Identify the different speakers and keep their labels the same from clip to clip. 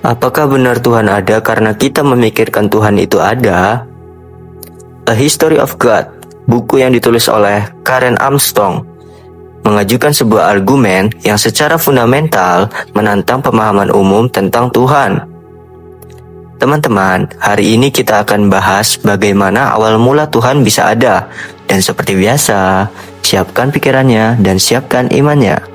Speaker 1: Apakah benar Tuhan ada karena kita memikirkan Tuhan itu ada? A History of God, buku yang ditulis oleh Karen Armstrong, mengajukan sebuah argumen yang secara fundamental menantang pemahaman umum tentang Tuhan. Teman-teman, hari ini kita akan bahas bagaimana awal mula Tuhan bisa ada. Dan seperti biasa, siapkan pikirannya dan siapkan imannya.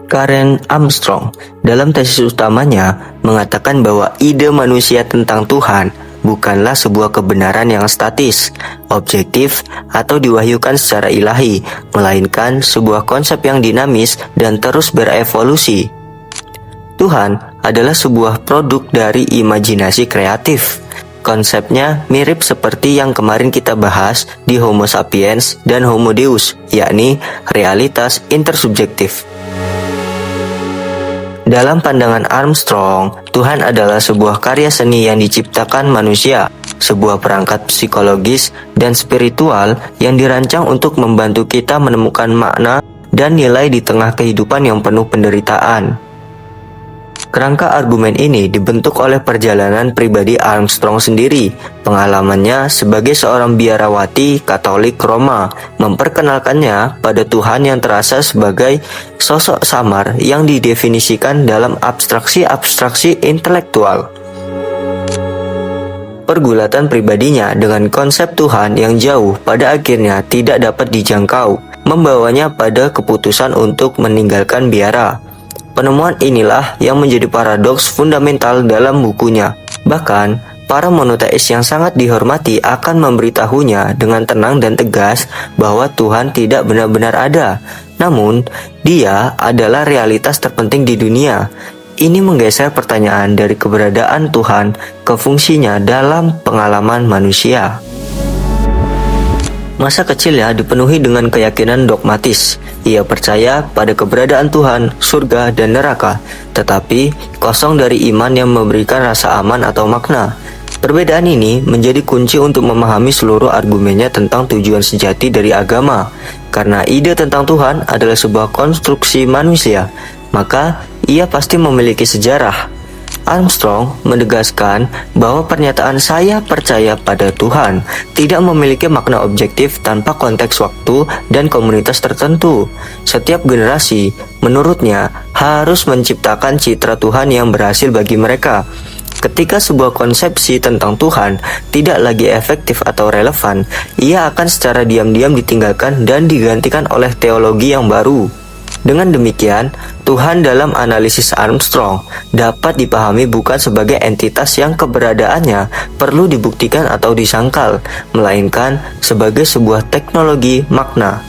Speaker 1: Karen Armstrong dalam tesis utamanya mengatakan bahwa ide manusia tentang Tuhan bukanlah sebuah kebenaran yang statis, objektif, atau diwahyukan secara ilahi, melainkan sebuah konsep yang dinamis dan terus berevolusi. Tuhan adalah sebuah produk dari imajinasi kreatif. Konsepnya mirip seperti yang kemarin kita bahas di Homo sapiens dan Homo deus, yakni realitas intersubjektif. Dalam pandangan Armstrong, Tuhan adalah sebuah karya seni yang diciptakan manusia, sebuah perangkat psikologis dan spiritual yang dirancang untuk membantu kita menemukan makna dan nilai di tengah kehidupan yang penuh penderitaan. Kerangka argumen ini dibentuk oleh perjalanan pribadi Armstrong sendiri. Pengalamannya sebagai seorang biarawati Katolik Roma memperkenalkannya pada Tuhan yang terasa sebagai sosok samar yang didefinisikan dalam abstraksi-abstraksi intelektual. Pergulatan pribadinya dengan konsep Tuhan yang jauh pada akhirnya tidak dapat dijangkau, membawanya pada keputusan untuk meninggalkan biara. Penemuan inilah yang menjadi paradoks fundamental dalam bukunya. Bahkan, para monoteis yang sangat dihormati akan memberitahunya dengan tenang dan tegas bahwa Tuhan tidak benar-benar ada. Namun, Dia adalah realitas terpenting di dunia. Ini menggeser pertanyaan dari keberadaan Tuhan ke fungsinya dalam pengalaman manusia. Masa kecilnya dipenuhi dengan keyakinan dogmatis. Ia percaya pada keberadaan Tuhan, surga, dan neraka, tetapi kosong dari iman yang memberikan rasa aman atau makna. Perbedaan ini menjadi kunci untuk memahami seluruh argumennya tentang tujuan sejati dari agama. Karena ide tentang Tuhan adalah sebuah konstruksi manusia, maka ia pasti memiliki sejarah. Armstrong menegaskan bahwa pernyataan "saya percaya pada Tuhan" tidak memiliki makna objektif tanpa konteks waktu dan komunitas tertentu. Setiap generasi, menurutnya, harus menciptakan citra Tuhan yang berhasil bagi mereka. Ketika sebuah konsepsi tentang Tuhan tidak lagi efektif atau relevan, ia akan secara diam-diam ditinggalkan dan digantikan oleh teologi yang baru. Dengan demikian, Tuhan dalam analisis Armstrong dapat dipahami bukan sebagai entitas yang keberadaannya perlu dibuktikan atau disangkal, melainkan sebagai sebuah teknologi makna.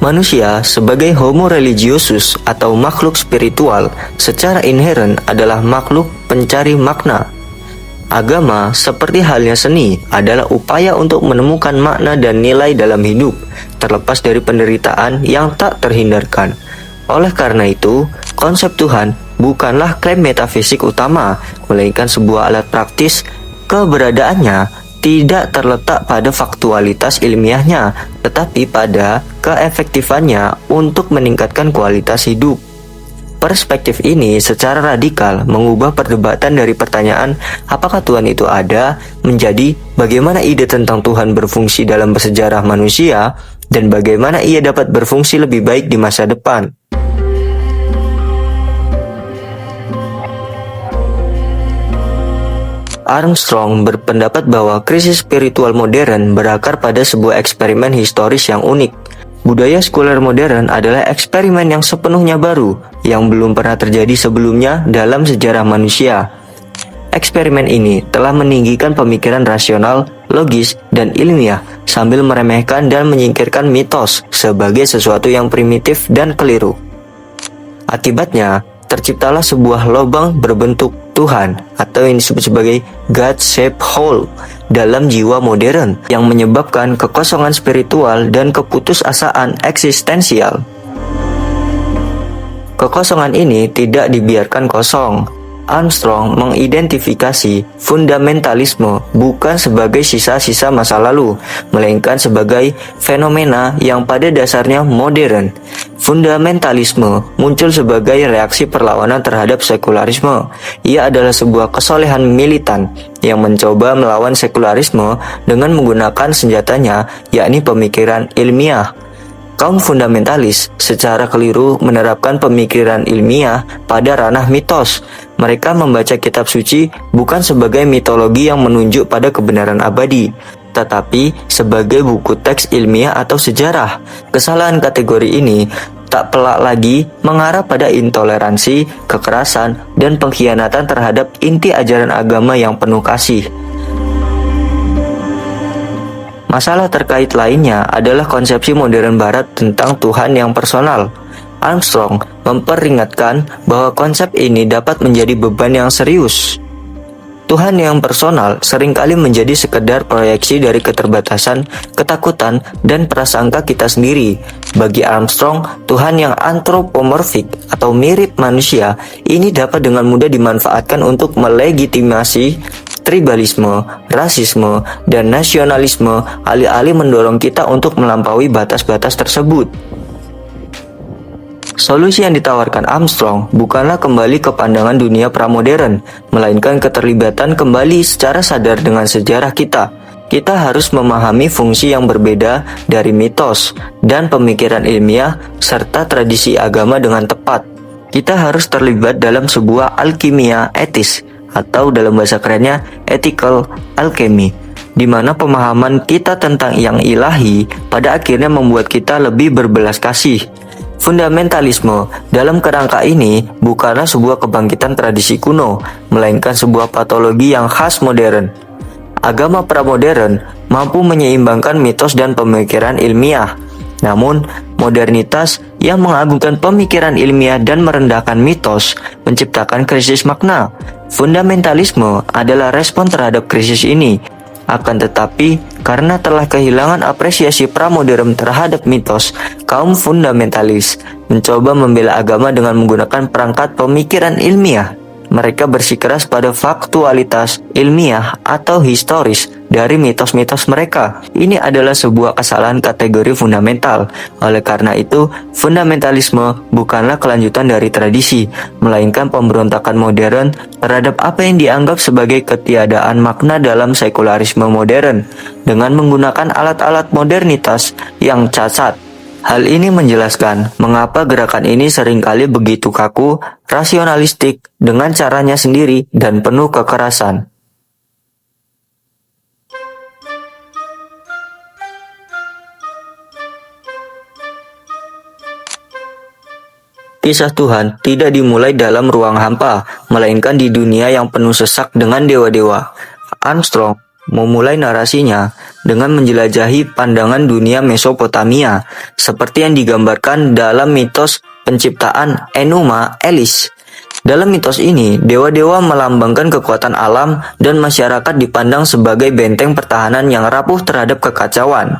Speaker 1: Manusia sebagai homo religiosus atau makhluk spiritual secara inheren adalah makhluk pencari makna. Agama, seperti halnya seni, adalah upaya untuk menemukan makna dan nilai dalam hidup, terlepas dari penderitaan yang tak terhindarkan. Oleh karena itu, konsep Tuhan bukanlah klaim metafisik utama, melainkan sebuah alat praktis. Keberadaannya tidak terletak pada faktualitas ilmiahnya, tetapi pada keefektifannya untuk meningkatkan kualitas hidup. Perspektif ini secara radikal mengubah perdebatan dari pertanyaan apakah Tuhan itu ada menjadi bagaimana ide tentang Tuhan berfungsi dalam bersejarah manusia dan bagaimana ia dapat berfungsi lebih baik di masa depan. Armstrong berpendapat bahwa krisis spiritual modern berakar pada sebuah eksperimen historis yang unik. Budaya sekuler modern adalah eksperimen yang sepenuhnya baru, yang belum pernah terjadi sebelumnya dalam sejarah manusia. Eksperimen ini telah meninggikan pemikiran rasional, logis, dan ilmiah, sambil meremehkan dan menyingkirkan mitos sebagai sesuatu yang primitif dan keliru. Akibatnya, terciptalah sebuah lubang berbentuk Tuhan atau yang disebut sebagai God-shaped hole dalam jiwa modern yang menyebabkan kekosongan spiritual dan keputusasaan eksistensial. Kekosongan ini tidak dibiarkan kosong. Armstrong mengidentifikasi fundamentalisme bukan sebagai sisa-sisa masa lalu, melainkan sebagai fenomena yang pada dasarnya modern. Fundamentalisme muncul sebagai reaksi perlawanan terhadap sekularisme. Ia adalah sebuah kesolehan militan yang mencoba melawan sekularisme dengan menggunakan senjatanya, yakni pemikiran ilmiah. Kaum fundamentalis secara keliru menerapkan pemikiran ilmiah pada ranah mitos. Mereka membaca kitab suci bukan sebagai mitologi yang menunjuk pada kebenaran abadi, tetapi sebagai buku teks ilmiah atau sejarah. Kesalahan kategori ini tak pelak lagi mengarah pada intoleransi, kekerasan, dan pengkhianatan terhadap inti ajaran agama yang penuh kasih. Masalah terkait lainnya adalah konsepsi modern barat tentang Tuhan yang personal. Armstrong memperingatkan bahwa konsep ini dapat menjadi beban yang serius. Tuhan yang personal seringkali menjadi sekedar proyeksi dari keterbatasan, ketakutan, dan prasangka kita sendiri. Bagi Armstrong, Tuhan yang antropomorfik atau mirip manusia ini dapat dengan mudah dimanfaatkan untuk melegitimasi tribalisme, rasisme, dan nasionalisme, alih-alih mendorong kita untuk melampaui batas-batas tersebut. Solusi yang ditawarkan Armstrong bukanlah kembali ke pandangan dunia pramodern, melainkan keterlibatan kembali secara sadar dengan sejarah kita. Kita harus memahami fungsi yang berbeda dari mitos dan pemikiran ilmiah serta tradisi agama dengan tepat. Kita harus terlibat dalam sebuah alkimia etis, atau dalam bahasa kerennya ethical alchemy, di mana pemahaman kita tentang yang ilahi pada akhirnya membuat kita lebih berbelas kasih. Fundamentalisme dalam kerangka ini bukanlah sebuah kebangkitan tradisi kuno, melainkan sebuah patologi yang khas modern. Agama pramodern mampu menyeimbangkan mitos dan pemikiran ilmiah. Namun, modernitas yang mengagungkan pemikiran ilmiah dan merendahkan mitos menciptakan krisis makna. Fundamentalisme adalah respon terhadap krisis ini. Akan tetapi, karena telah kehilangan apresiasi pramodern terhadap mitos, kaum fundamentalis mencoba membela agama dengan menggunakan perangkat pemikiran ilmiah. Mereka bersikeras pada faktualitas ilmiah atau historis dari mitos-mitos mereka. Ini adalah sebuah kesalahan kategori fundamental. Oleh karena itu, fundamentalisme bukanlah kelanjutan dari tradisi, melainkan pemberontakan modern terhadap apa yang dianggap sebagai ketiadaan makna dalam sekularisme modern, dengan menggunakan alat-alat modernitas yang cacat. Hal ini menjelaskan mengapa gerakan ini seringkali begitu kaku, rasionalistik, dengan caranya sendiri, dan penuh kekerasan. Kisah Tuhan tidak dimulai dalam ruang hampa, melainkan di dunia yang penuh sesak dengan dewa-dewa. Armstrong memulai narasinya dengan menjelajahi pandangan dunia Mesopotamia, seperti yang digambarkan dalam mitos penciptaan Enuma Elis. Dalam mitos ini, dewa-dewa melambangkan kekuatan alam dan masyarakat dipandang sebagai benteng pertahanan yang rapuh terhadap kekacauan.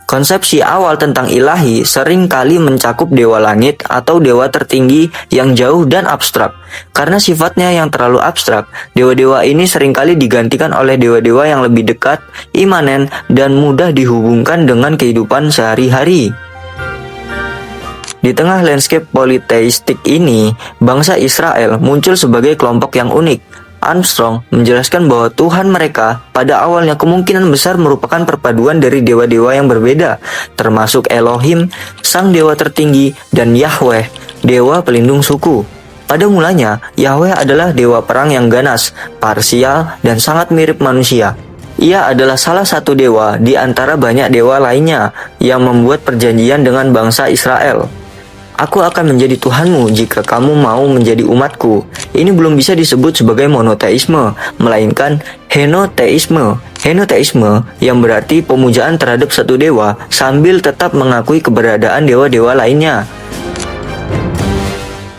Speaker 1: Konsepsi awal tentang ilahi sering kali mencakup dewa langit atau dewa tertinggi yang jauh dan abstrak. Karena sifatnya yang terlalu abstrak, dewa-dewa ini seringkali digantikan oleh dewa-dewa yang lebih dekat, imanen, dan mudah dihubungkan dengan kehidupan sehari-hari. Di tengah landscape politeistik ini, bangsa Israel muncul sebagai kelompok yang unik. Armstrong menjelaskan bahwa Tuhan mereka pada awalnya kemungkinan besar merupakan perpaduan dari dewa-dewa yang berbeda, termasuk Elohim, sang dewa tertinggi, dan Yahweh, dewa pelindung suku. Pada mulanya, Yahweh adalah dewa perang yang ganas, parsial, dan sangat mirip manusia. Ia adalah salah satu dewa di antara banyak dewa lainnya yang membuat perjanjian dengan bangsa Israel. Aku akan menjadi Tuhanmu jika kamu mau menjadi umatku. Ini belum bisa disebut sebagai monoteisme, melainkan henoteisme. Henoteisme yang berarti pemujaan terhadap satu dewa sambil tetap mengakui keberadaan dewa-dewa lainnya.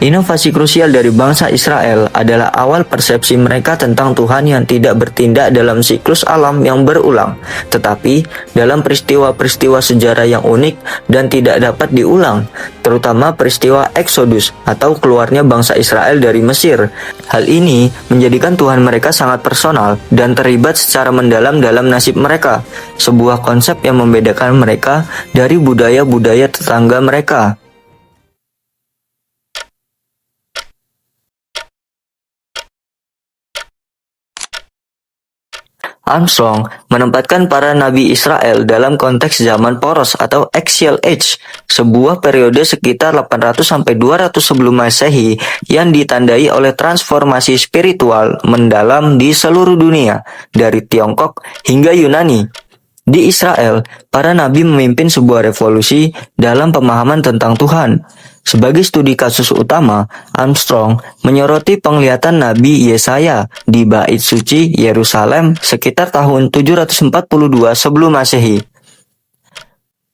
Speaker 1: Inovasi krusial dari bangsa Israel adalah awal persepsi mereka tentang Tuhan yang tidak bertindak dalam siklus alam yang berulang, tetapi dalam peristiwa-peristiwa sejarah yang unik dan tidak dapat diulang, terutama peristiwa Exodus atau keluarnya bangsa Israel dari Mesir. Hal ini menjadikan Tuhan mereka sangat personal dan terlibat secara mendalam dalam nasib mereka, sebuah konsep yang membedakan mereka dari budaya-budaya tetangga mereka. Armstrong menempatkan para nabi Israel dalam konteks zaman poros atau axial age, sebuah periode sekitar 800-200 sebelum Masehi yang ditandai oleh transformasi spiritual mendalam di seluruh dunia, dari Tiongkok hingga Yunani. Di Israel, para nabi memimpin sebuah revolusi dalam pemahaman tentang Tuhan. Sebagai studi kasus utama, Armstrong menyoroti penglihatan Nabi Yesaya di Bait Suci Yerusalem sekitar tahun 742 sebelum Masehi.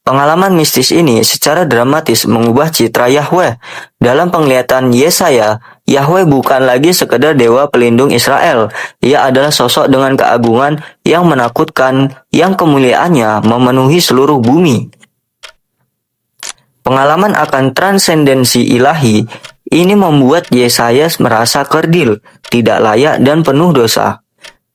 Speaker 1: Pengalaman mistis ini secara dramatis mengubah citra Yahweh. Dalam penglihatan Yesaya, Yahweh bukan lagi sekedar dewa pelindung Israel. Ia adalah sosok dengan keagungan yang menakutkan, yang kemuliaannya memenuhi seluruh bumi. Pengalaman akan transendensi ilahi ini membuat Yesaya merasa kerdil, tidak layak dan penuh dosa.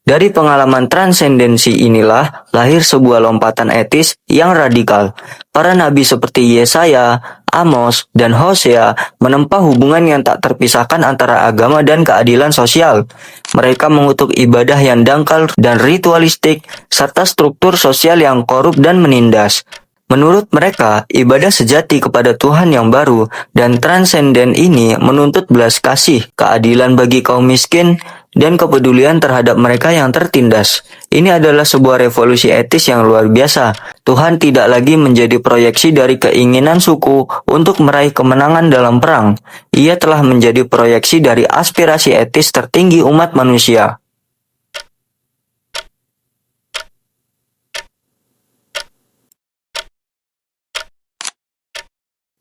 Speaker 1: Dari pengalaman transendensi inilah lahir sebuah lompatan etis yang radikal. Para nabi seperti Yesaya, Amos, dan Hosea menempa hubungan yang tak terpisahkan antara agama dan keadilan sosial. Mereka mengutuk ibadah yang dangkal dan ritualistik, serta struktur sosial yang korup dan menindas. Menurut mereka, ibadah sejati kepada Tuhan yang baru dan transenden ini menuntut belas kasih, keadilan bagi kaum miskin, dan kepedulian terhadap mereka yang tertindas. Ini adalah sebuah revolusi etis yang luar biasa. Tuhan tidak lagi menjadi proyeksi dari keinginan suku untuk meraih kemenangan dalam perang. Ia telah menjadi proyeksi dari aspirasi etis tertinggi umat manusia.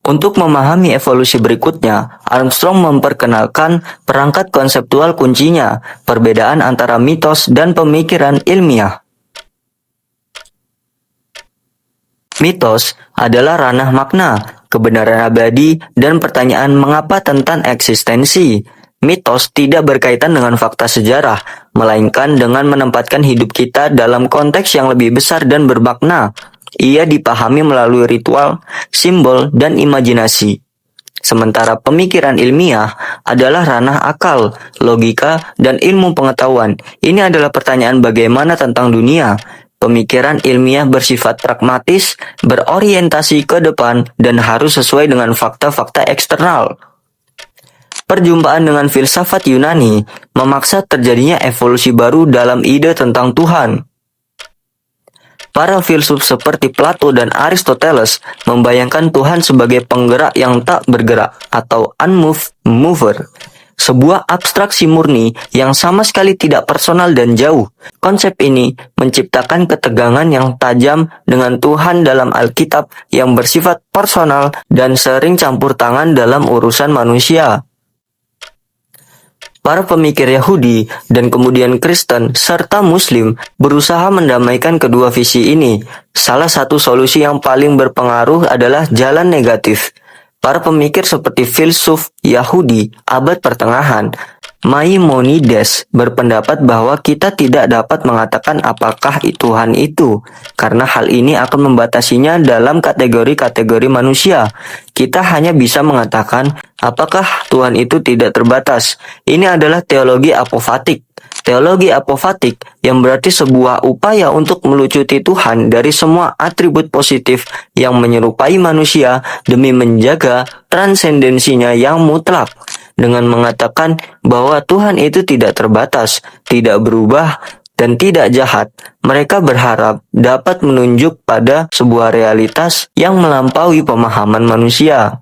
Speaker 1: Untuk memahami evolusi berikutnya, Armstrong memperkenalkan perangkat konseptual kuncinya, perbedaan antara mitos dan pemikiran ilmiah. Mitos adalah ranah makna, kebenaran abadi, dan pertanyaan mengapa tentang eksistensi. Mitos tidak berkaitan dengan fakta sejarah, melainkan dengan menempatkan hidup kita dalam konteks yang lebih besar dan bermakna. Ia dipahami melalui ritual, simbol, dan imajinasi. Sementara pemikiran ilmiah adalah ranah akal, logika, dan ilmu pengetahuan. Ini adalah pertanyaan bagaimana tentang dunia. Pemikiran ilmiah bersifat pragmatis, berorientasi ke depan, dan harus sesuai dengan fakta-fakta eksternal. Perjumpaan dengan filsafat Yunani memaksa terjadinya evolusi baru dalam ide tentang Tuhan. Para filsuf seperti Plato dan Aristoteles membayangkan Tuhan sebagai penggerak yang tak bergerak atau unmoved mover, sebuah abstraksi murni yang sama sekali tidak personal dan jauh. Konsep ini menciptakan ketegangan yang tajam dengan Tuhan dalam Alkitab yang bersifat personal dan sering campur tangan dalam urusan manusia. Para pemikir Yahudi dan kemudian Kristen serta Muslim berusaha mendamaikan kedua visi ini. Salah satu solusi yang paling berpengaruh adalah jalan negatif. Para pemikir seperti filsuf Yahudi abad pertengahan, Maimonides, berpendapat bahwa kita tidak dapat mengatakan apakah Tuhan itu, karena hal ini akan membatasinya dalam kategori-kategori manusia. Kita hanya bisa mengatakan apakah Tuhan itu tidak terbatas. Ini adalah teologi apofatik. Teologi apofatik yang berarti sebuah upaya untuk melucuti Tuhan dari semua atribut positif yang menyerupai manusia demi menjaga transendensinya yang mutlak. Dengan mengatakan bahwa Tuhan itu tidak terbatas, tidak berubah, dan tidak jahat, mereka berharap dapat menunjuk pada sebuah realitas yang melampaui pemahaman manusia.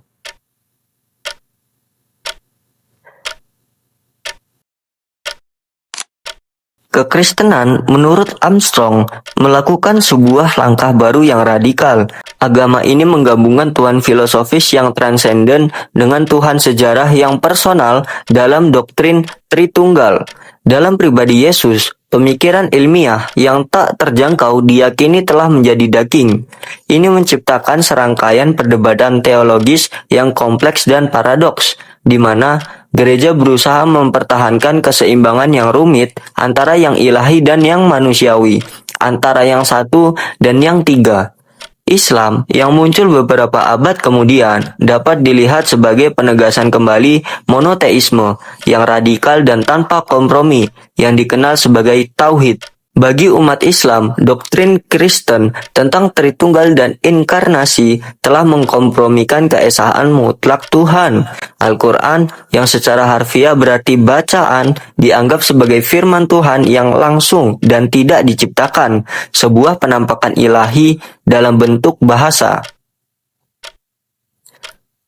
Speaker 1: Kekristenan, menurut Armstrong, melakukan sebuah langkah baru yang radikal. Agama ini menggabungkan Tuhan filosofis yang transenden dengan Tuhan sejarah yang personal dalam doktrin Tritunggal. Dalam pribadi Yesus, pemikiran ilmiah yang tak terjangkau diyakini telah menjadi daging. Ini menciptakan serangkaian perdebatan teologis yang kompleks dan paradoks, di mana gereja berusaha mempertahankan keseimbangan yang rumit antara yang ilahi dan yang manusiawi, antara yang satu dan yang tiga. Islam yang muncul beberapa abad kemudian dapat dilihat sebagai penegasan kembali monoteisme yang radikal dan tanpa kompromi yang dikenal sebagai tauhid. Bagi umat Islam, doktrin Kristen tentang Tritunggal dan inkarnasi telah mengkompromikan keesaan mutlak Tuhan. Al-Quran yang secara harfiah berarti bacaan dianggap sebagai firman Tuhan yang langsung dan tidak diciptakan, sebuah penampakan ilahi dalam bentuk bahasa.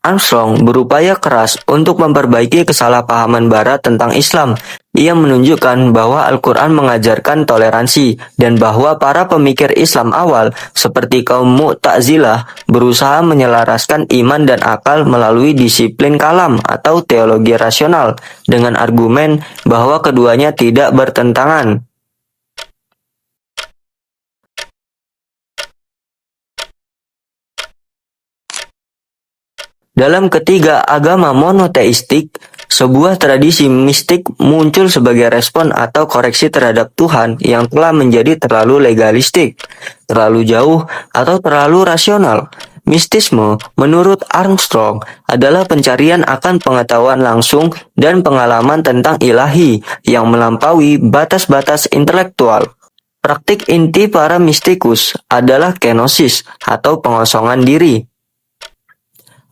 Speaker 1: Armstrong berupaya keras untuk memperbaiki kesalahpahaman Barat tentang Islam. Ia menunjukkan bahwa Al-Quran mengajarkan toleransi dan bahwa para pemikir Islam awal seperti kaum Mu'tazilah berusaha menyelaraskan iman dan akal melalui disiplin kalam atau teologi rasional dengan argumen bahwa keduanya tidak bertentangan. Dalam ketiga agama monoteistik, sebuah tradisi mistik muncul sebagai respon atau koreksi terhadap Tuhan yang telah menjadi terlalu legalistik, terlalu jauh, atau terlalu rasional. Mistisme, menurut Armstrong, adalah pencarian akan pengetahuan langsung dan pengalaman tentang ilahi yang melampaui batas-batas intelektual. Praktik inti para mistikus adalah kenosis atau pengosongan diri.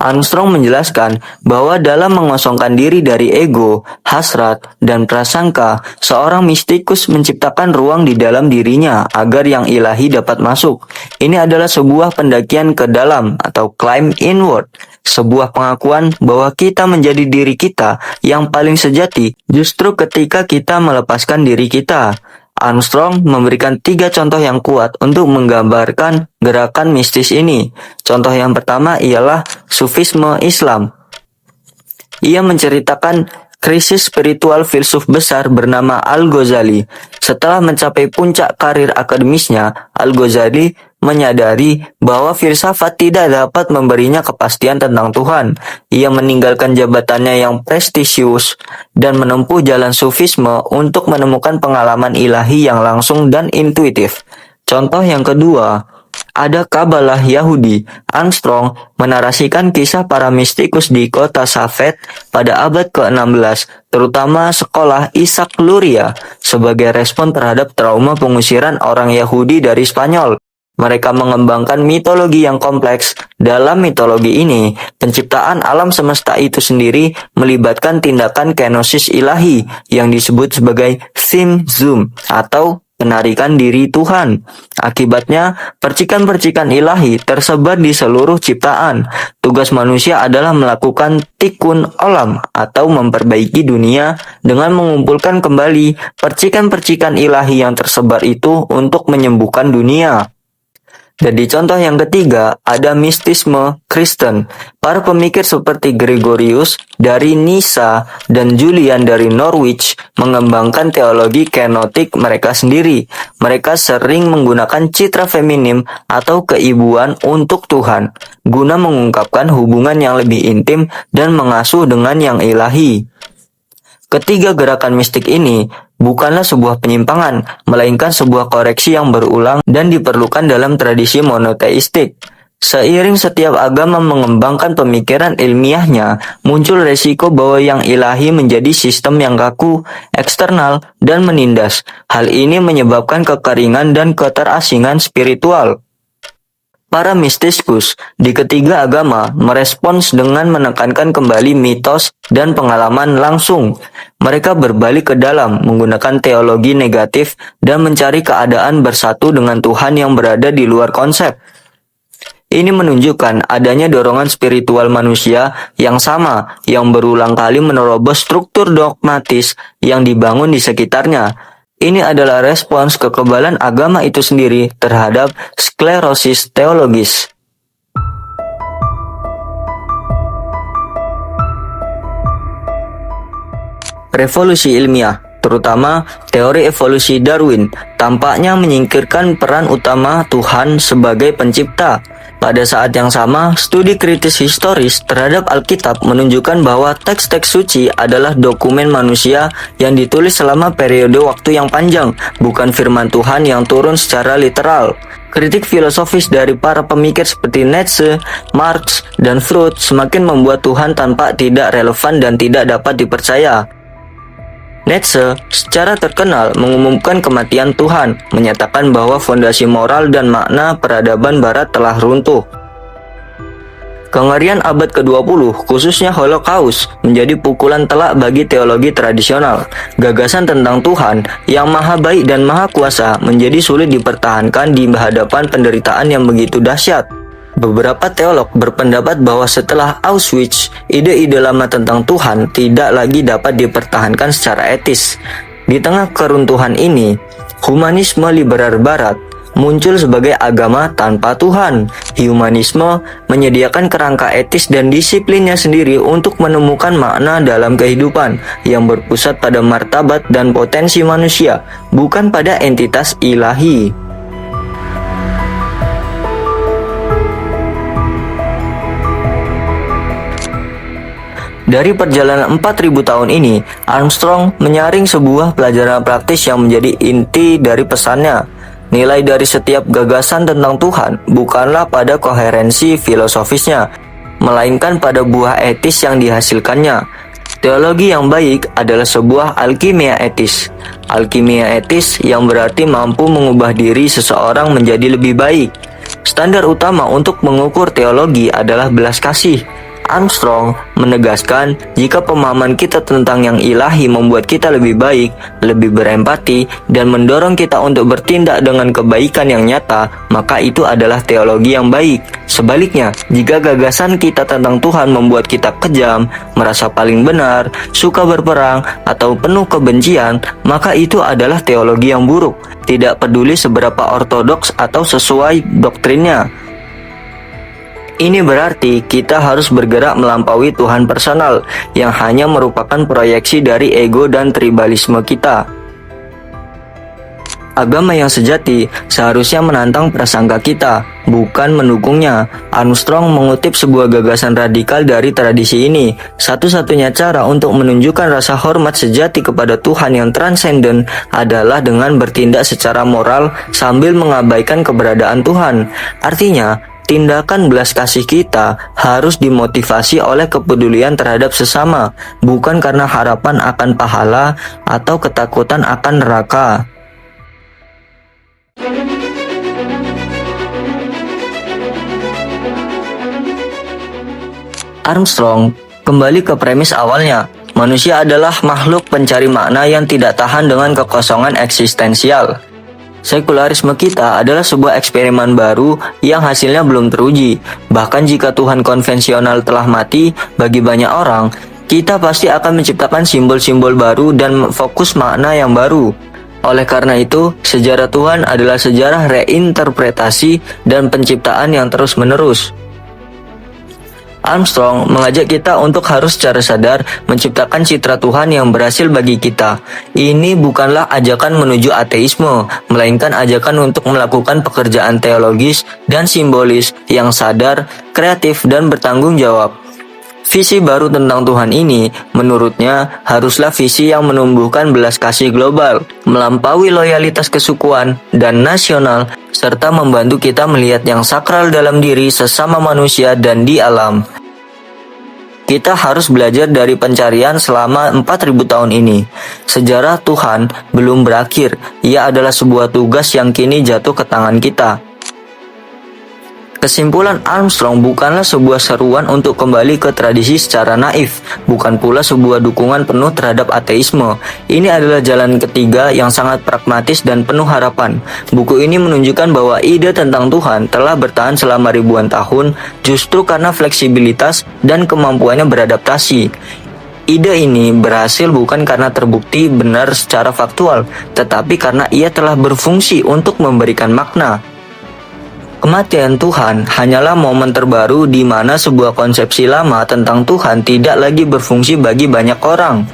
Speaker 1: Armstrong menjelaskan bahwa dalam mengosongkan diri dari ego, hasrat, dan prasangka, seorang mistikus menciptakan ruang di dalam dirinya agar yang ilahi dapat masuk. Ini adalah sebuah pendakian ke dalam atau climb inward, sebuah pengakuan bahwa kita menjadi diri kita yang paling sejati justru ketika kita melepaskan diri kita. Armstrong memberikan 3 contoh yang kuat untuk menggambarkan gerakan mistis ini. Contoh yang pertama ialah Sufisme Islam. Ia menceritakan krisis spiritual filsuf besar bernama Al-Ghazali. Setelah mencapai puncak karir akademisnya, Al-Ghazali menyadari bahwa filsafat tidak dapat memberinya kepastian tentang Tuhan. Ia meninggalkan jabatannya yang prestisius dan menempuh jalan sufisme untuk menemukan pengalaman ilahi yang langsung dan intuitif. Contoh yang kedua, ada Kabalah Yahudi. Armstrong menarasikan kisah para mistikus di kota Safed pada abad ke-16, terutama sekolah Ishak Luria, sebagai respon terhadap trauma pengusiran orang Yahudi dari Spanyol. Mereka mengembangkan mitologi yang kompleks. Dalam mitologi ini, penciptaan alam semesta itu sendiri melibatkan tindakan kenosis ilahi yang disebut sebagai Tzimtzum atau penarikan diri Tuhan. Akibatnya, percikan-percikan ilahi tersebar di seluruh ciptaan. Tugas manusia adalah melakukan tikkun olam atau memperbaiki dunia dengan mengumpulkan kembali percikan-percikan ilahi yang tersebar itu untuk menyembuhkan dunia. Jadi contoh yang ketiga, ada mistisme Kristen. Para pemikir seperti Gregorius dari Nyssa dan Julian dari Norwich mengembangkan teologi kenotik mereka sendiri. Mereka sering menggunakan citra feminim atau keibuan untuk Tuhan, guna mengungkapkan hubungan yang lebih intim dan mengasuh dengan yang ilahi. Ketiga gerakan mistik ini bukanlah sebuah penyimpangan, melainkan sebuah koreksi yang berulang dan diperlukan dalam tradisi monoteistik. Seiring setiap agama mengembangkan pemikiran ilmiahnya, muncul resiko bahwa yang ilahi menjadi sistem yang kaku, eksternal, dan menindas. Hal ini menyebabkan kekeringan dan keterasingan spiritual. Para mistiskus di ketiga agama merespons dengan menekankan kembali mitos dan pengalaman langsung. Mereka berbalik ke dalam menggunakan teologi negatif dan mencari keadaan bersatu dengan Tuhan yang berada di luar konsep. Ini menunjukkan adanya dorongan spiritual manusia yang sama yang berulang kali menerobos struktur dogmatis yang dibangun di sekitarnya. Ini adalah respons kekebalan agama itu sendiri terhadap sklerosis teologis. Revolusi ilmiah, terutama teori evolusi Darwin, tampaknya menyingkirkan peran utama Tuhan sebagai pencipta. Pada saat yang sama, studi kritis historis terhadap Alkitab menunjukkan bahwa teks-teks suci adalah dokumen manusia yang ditulis selama periode waktu yang panjang, bukan firman Tuhan yang turun secara literal. Kritik filosofis dari para pemikir seperti Nietzsche, Marx, dan Freud semakin membuat Tuhan tampak tidak relevan dan tidak dapat dipercaya. Nietzsche secara terkenal mengumumkan kematian Tuhan, menyatakan bahwa fondasi moral dan makna peradaban barat telah runtuh. Kengerian abad ke-20, khususnya Holocaust, menjadi pukulan telak bagi teologi tradisional. Gagasan tentang Tuhan yang maha baik dan maha kuasa menjadi sulit dipertahankan di hadapan penderitaan yang begitu dahsyat. Beberapa teolog berpendapat bahwa setelah Auschwitz, ide-ide lama tentang Tuhan tidak lagi dapat dipertahankan secara etis. Di tengah keruntuhan ini, humanisme liberal barat muncul sebagai agama tanpa Tuhan. Humanisme menyediakan kerangka etis dan disiplinnya sendiri untuk menemukan makna dalam kehidupan yang berpusat pada martabat dan potensi manusia, bukan pada entitas ilahi. Dari perjalanan 4000 tahun ini, Armstrong menyaring sebuah pelajaran praktis yang menjadi inti dari pesannya. Nilai dari setiap gagasan tentang Tuhan bukanlah pada koherensi filosofisnya, melainkan pada buah etis yang dihasilkannya. Teologi yang baik adalah sebuah alkimia etis. Alkimia etis yang berarti mampu mengubah diri seseorang menjadi lebih baik. Standar utama untuk mengukur teologi adalah belas kasih. Armstrong menegaskan jika pemahaman kita tentang yang ilahi membuat kita lebih baik, lebih berempati, dan mendorong kita untuk bertindak dengan kebaikan yang nyata, maka itu adalah teologi yang baik. Sebaliknya, jika gagasan kita tentang Tuhan membuat kita kejam, merasa paling benar, suka berperang, atau penuh kebencian, maka itu adalah teologi yang buruk, tidak peduli seberapa ortodoks atau sesuai doktrinnya. Ini berarti kita harus bergerak melampaui Tuhan personal yang hanya merupakan proyeksi dari ego dan tribalisme kita. Agama yang sejati seharusnya menantang prasangka kita, bukan mendukungnya. Armstrong mengutip sebuah gagasan radikal dari tradisi ini. Satu-satunya cara untuk menunjukkan rasa hormat sejati kepada Tuhan yang transenden adalah dengan bertindak secara moral sambil mengabaikan keberadaan Tuhan. Artinya, tindakan belas kasih kita harus dimotivasi oleh kepedulian terhadap sesama, bukan karena harapan akan pahala atau ketakutan akan neraka. Armstrong kembali ke premis awalnya. Manusia adalah makhluk pencari makna yang tidak tahan dengan kekosongan eksistensial. Sekularisme kita adalah sebuah eksperimen baru yang hasilnya belum teruji. Bahkan jika Tuhan konvensional telah mati, bagi banyak orang, kita pasti akan menciptakan simbol-simbol baru dan fokus makna yang baru. Oleh karena itu, sejarah Tuhan adalah sejarah reinterpretasi dan penciptaan yang terus-menerus. Armstrong mengajak kita untuk harus secara sadar menciptakan citra Tuhan yang berhasil bagi kita. Ini bukanlah ajakan menuju ateisme, melainkan ajakan untuk melakukan pekerjaan teologis dan simbolis yang sadar, kreatif, dan bertanggung jawab. Visi baru tentang Tuhan ini, menurutnya, haruslah visi yang menumbuhkan belas kasih global, melampaui loyalitas kesukuan dan nasional, serta membantu kita melihat yang sakral dalam diri sesama manusia dan di alam. Kita harus belajar dari pencarian selama 4000 tahun ini. Sejarah Tuhan belum berakhir, ia adalah sebuah tugas yang kini jatuh ke tangan kita. Kesimpulan Armstrong bukanlah sebuah seruan untuk kembali ke tradisi secara naif, bukan pula sebuah dukungan penuh terhadap ateisme. Ini adalah jalan ketiga yang sangat pragmatis dan penuh harapan. Buku ini menunjukkan bahwa ide tentang Tuhan telah bertahan selama ribuan tahun justru karena fleksibilitas dan kemampuannya beradaptasi. Ide ini berhasil bukan karena terbukti benar secara faktual, tetapi karena ia telah berfungsi untuk memberikan makna. Kematian Tuhan hanyalah momen terbaru di mana sebuah konsepsi lama tentang Tuhan tidak lagi berfungsi bagi banyak orang.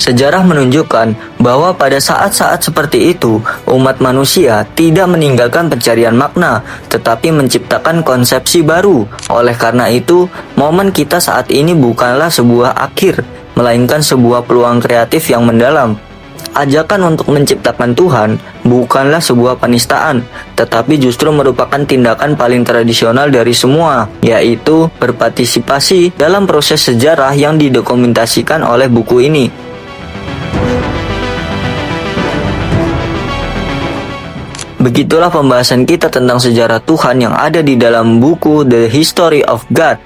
Speaker 1: Sejarah menunjukkan bahwa pada saat-saat seperti itu, umat manusia tidak meninggalkan pencarian makna, tetapi menciptakan konsepsi baru. Oleh karena itu, momen kita saat ini bukanlah sebuah akhir, melainkan sebuah peluang kreatif yang mendalam. Ajakan untuk menciptakan Tuhan bukanlah sebuah penistaan, tetapi justru merupakan tindakan paling tradisional dari semua, yaitu berpartisipasi dalam proses sejarah yang didokumentasikan oleh buku ini. Begitulah pembahasan kita tentang sejarah Tuhan yang ada di dalam buku The History of God.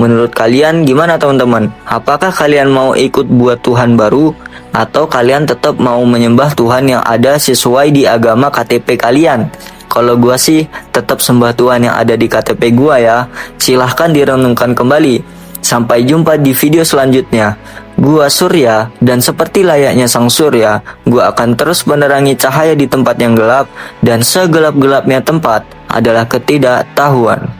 Speaker 1: Menurut kalian gimana teman-teman? Apakah kalian mau ikut buat Tuhan baru? Atau kalian tetap mau menyembah Tuhan yang ada sesuai di agama KTP kalian? Kalau gua sih tetap sembah Tuhan yang ada di KTP gua ya. Silahkan direnungkan kembali. Sampai jumpa di video selanjutnya. Gua Surya, dan seperti layaknya sang surya, gua akan terus menerangi cahaya di tempat yang gelap, dan segelap-gelapnya tempat adalah ketidaktahuan.